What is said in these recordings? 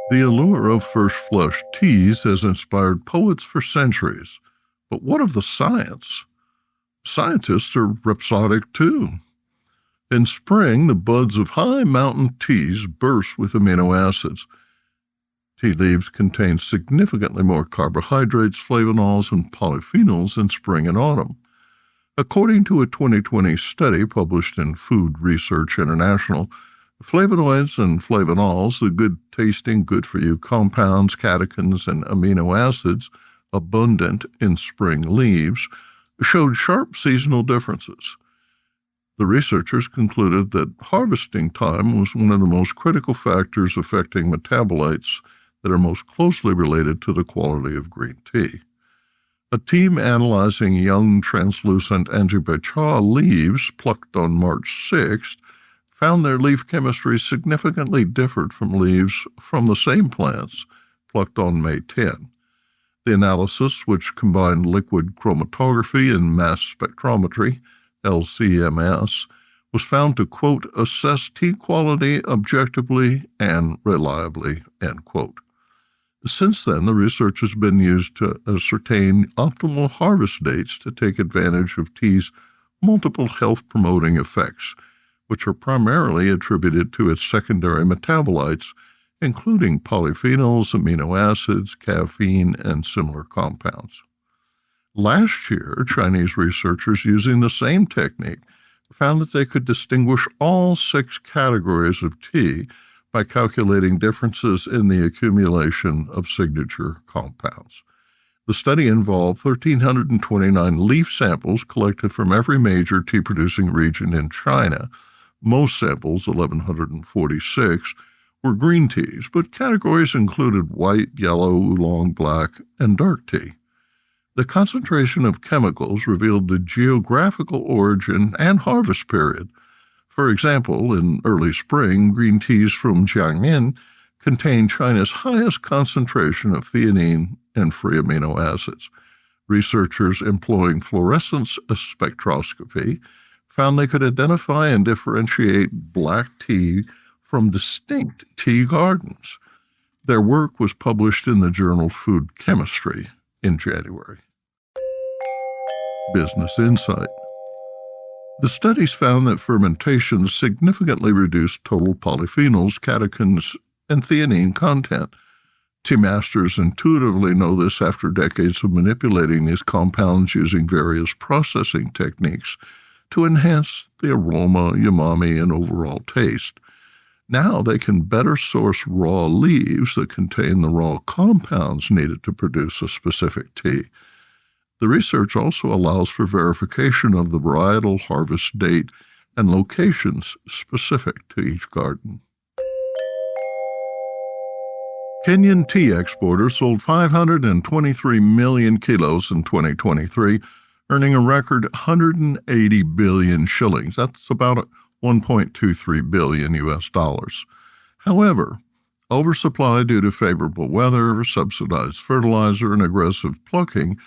The allure of first flush teas has inspired poets for centuries. But what of the science? Scientists are rhapsodic too. In spring, the buds of high mountain teas burst with amino acids. Tea leaves contain significantly more carbohydrates, flavonols, and polyphenols in spring and autumn. According to a 2020 study published in Food Research International, flavonoids and flavonols, the good-tasting, good-for-you compounds, catechins, and amino acids abundant in spring leaves, showed sharp seasonal differences. The researchers concluded that harvesting time was one of the most critical factors affecting metabolites that are most closely related to the quality of green tea. A team analyzing young translucent Angibacha leaves plucked on March 6th found their leaf chemistry significantly differed from leaves from the same plants plucked on May 10. The analysis, which combined liquid chromatography and mass spectrometry, LCMS, was found to, quote, assess tea quality objectively and reliably, end quote. Since then, the research has been used to ascertain optimal harvest dates to take advantage of tea's multiple health-promoting effects, which are primarily attributed to its secondary metabolites, including polyphenols, amino acids, caffeine, and similar compounds. Last year, Chinese researchers using the same technique found that they could distinguish all 6 categories of tea by calculating differences in the accumulation of signature compounds. The study involved 1,329 leaf samples collected from every major tea-producing region in China. Most samples, 1,146, were green teas, but categories included white, yellow, oolong, black, and dark tea. The concentration of chemicals revealed the geographical origin and harvest period. For example, in early spring, green teas from Jiangyin contain China's highest concentration of theanine and free amino acids. Researchers employing fluorescence spectroscopy found they could identify and differentiate black tea from distinct tea gardens. Their work was published in the journal Food Chemistry in January. Business Insight. The studies found that fermentation significantly reduced total polyphenols, catechins, and theanine content. Tea masters intuitively know this after decades of manipulating these compounds using various processing techniques to enhance the aroma, umami, and overall taste. Now they can better source raw leaves that contain the raw compounds needed to produce a specific tea. The research also allows for verification of the varietal harvest date and locations specific to each garden. Kenyan tea exporters sold 523 million kilos in 2023, earning a record 180 billion shillings. That's about $1.23 billion US dollars. However, oversupply due to favorable weather, subsidized fertilizer, and aggressive plucking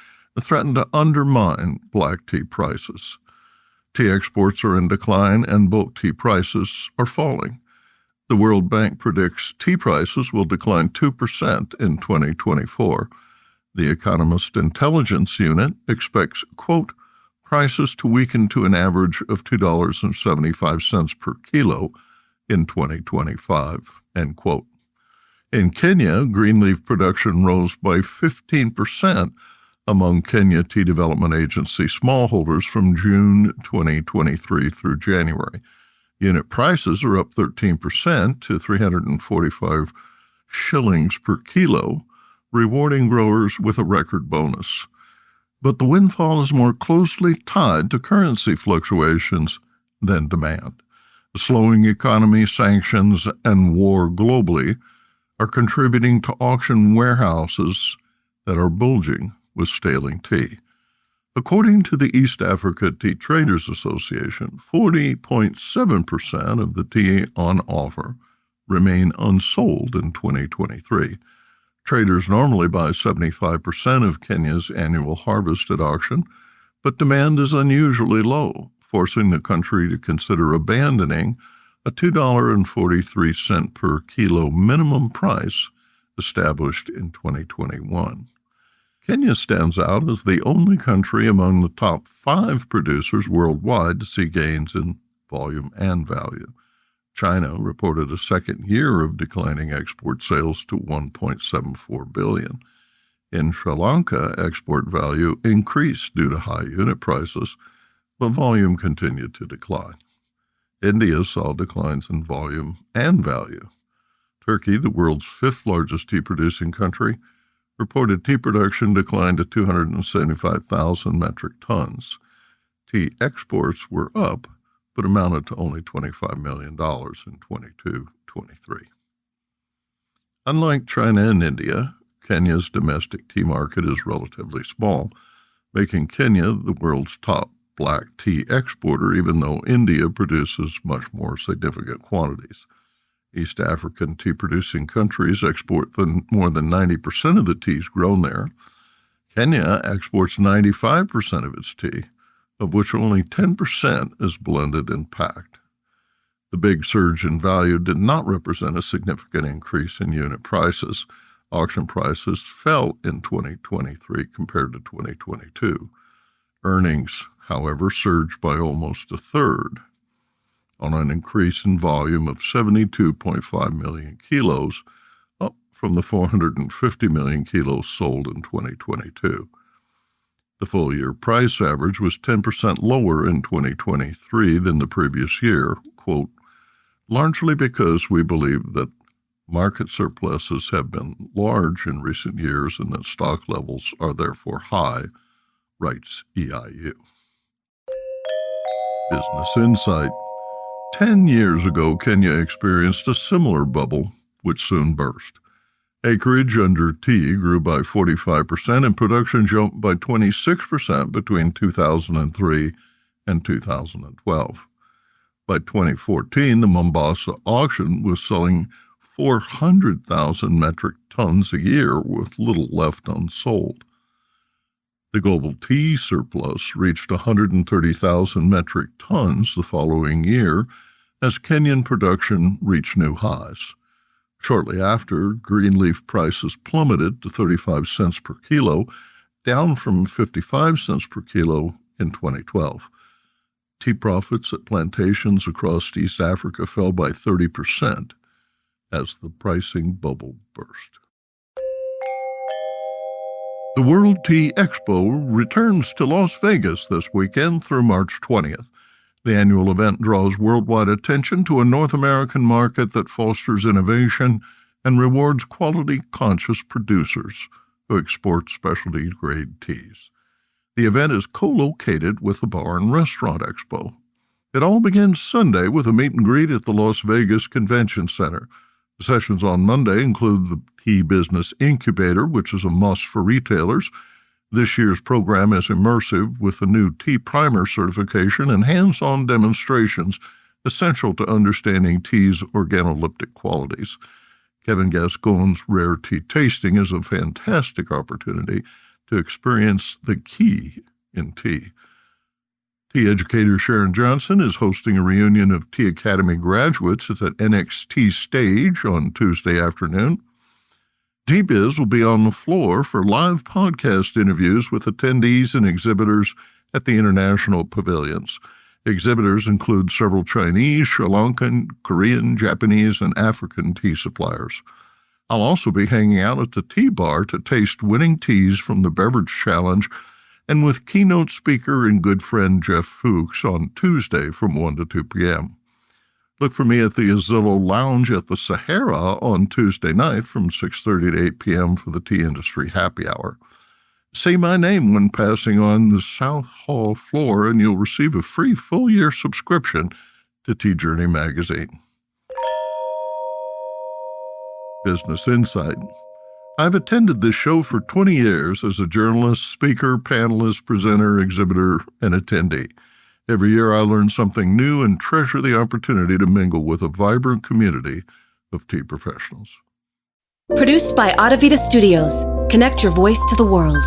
threatened to undermine black tea prices. Tea exports are in decline and bulk tea prices are falling. The World Bank predicts tea prices will decline 2% in 2024. The Economist Intelligence Unit expects, quote, prices to weaken to an average of $2.75 per kilo in 2025, end quote. In Kenya, green leaf production rose by 15% among Kenya Tea Development Agency smallholders from June 2023 through January. Unit prices are up 13% to 345 shillings per kilo, rewarding growers with a record bonus. But the windfall is more closely tied to currency fluctuations than demand. The slowing economy, sanctions, and war globally are contributing to auction warehouses that are bulging with staling tea. According to the East Africa Tea Traders Association, 40.7% of the tea on offer remain unsold in 2023. Traders normally buy 75% of Kenya's annual harvest at auction, but demand is unusually low, forcing the country to consider abandoning a $2.43 per kilo minimum price established in 2021. Kenya stands out as the only country among the top 5 producers worldwide to see gains in volume and value. China reported a second year of declining export sales to $1.74 billion. In Sri Lanka, export value increased due to high unit prices, but volume continued to decline. India saw declines in volume and value. Turkey, the world's 5th largest tea-producing country, reported tea production declined to 275,000 metric tons. Tea exports were up, but amounted to only $25 million in 22-23. Unlike China and India, Kenya's domestic tea market is relatively small, making Kenya the world's top black tea exporter, even though India produces much more significant quantities. East African tea-producing countries export more than 90% of the teas grown there. Kenya exports 95% of its tea, of which only 10% is blended and packed. The big surge in value did not represent a significant increase in unit prices. Auction prices fell in 2023 compared to 2022. Earnings, however, surged by almost a third on an increase in volume of 72.5 million kilos, up from the 450 million kilos sold in 2022. The full-year price average was 10% lower in 2023 than the previous year, quote, largely because we believe that market surpluses have been large in recent years and that stock levels are therefore high, writes EIU. Business Insight. 10 years ago, Kenya experienced a similar bubble, which soon burst. Acreage under tea grew by 45% and production jumped by 26% between 2003 and 2012. By 2014, the Mombasa auction was selling 400,000 metric tons a year with little left unsold. The global tea surplus reached 130,000 metric tons the following year as Kenyan production reached new highs. Shortly after, green leaf prices plummeted to 35 cents per kilo, down from 55 cents per kilo in 2012. Tea profits at plantations across East Africa fell by 30% as the pricing bubble burst. The World Tea Expo returns to Las Vegas this weekend through March 20th. The annual event draws worldwide attention to a North American market that fosters innovation and rewards quality-conscious producers who export specialty-grade teas. The event is co-located with the Bar and Restaurant Expo. It all begins Sunday with a meet and greet at the Las Vegas Convention Center. The sessions on Monday include the Tea Business Incubator, which is a must for retailers. This year's program is immersive with a new tea primer certification and hands-on demonstrations essential to understanding tea's organoleptic qualities. Kevin Gascon's rare tea tasting is a fantastic opportunity to experience the key in tea. Tea educator Sharon Johnson is hosting a reunion of Tea Academy graduates at the NXT stage on Tuesday afternoon. Tea-Biz will be on the floor for live podcast interviews with attendees and exhibitors at the international pavilions. Exhibitors include several Chinese, Sri Lankan, Korean, Japanese, and African tea suppliers. I'll also be hanging out at the tea bar to taste winning teas from the Beverage Challenge and with keynote speaker and good friend Jeff Fuchs on Tuesday from 1 to 2 p.m. Look for me at the Azillo Lounge at the Sahara on Tuesday night from 6:30 to 8 p.m. for the Tea Industry Happy Hour. Say my name when passing on the South Hall floor and you'll receive a free full-year subscription to Tea Journey magazine. Business Insight. I've attended this show for 20 years as a journalist, speaker, panelist, presenter, exhibitor, and attendee. Every year I learn something new and treasure the opportunity to mingle with a vibrant community of tea professionals. Produced by Audavita Studios. Connect your voice to the world.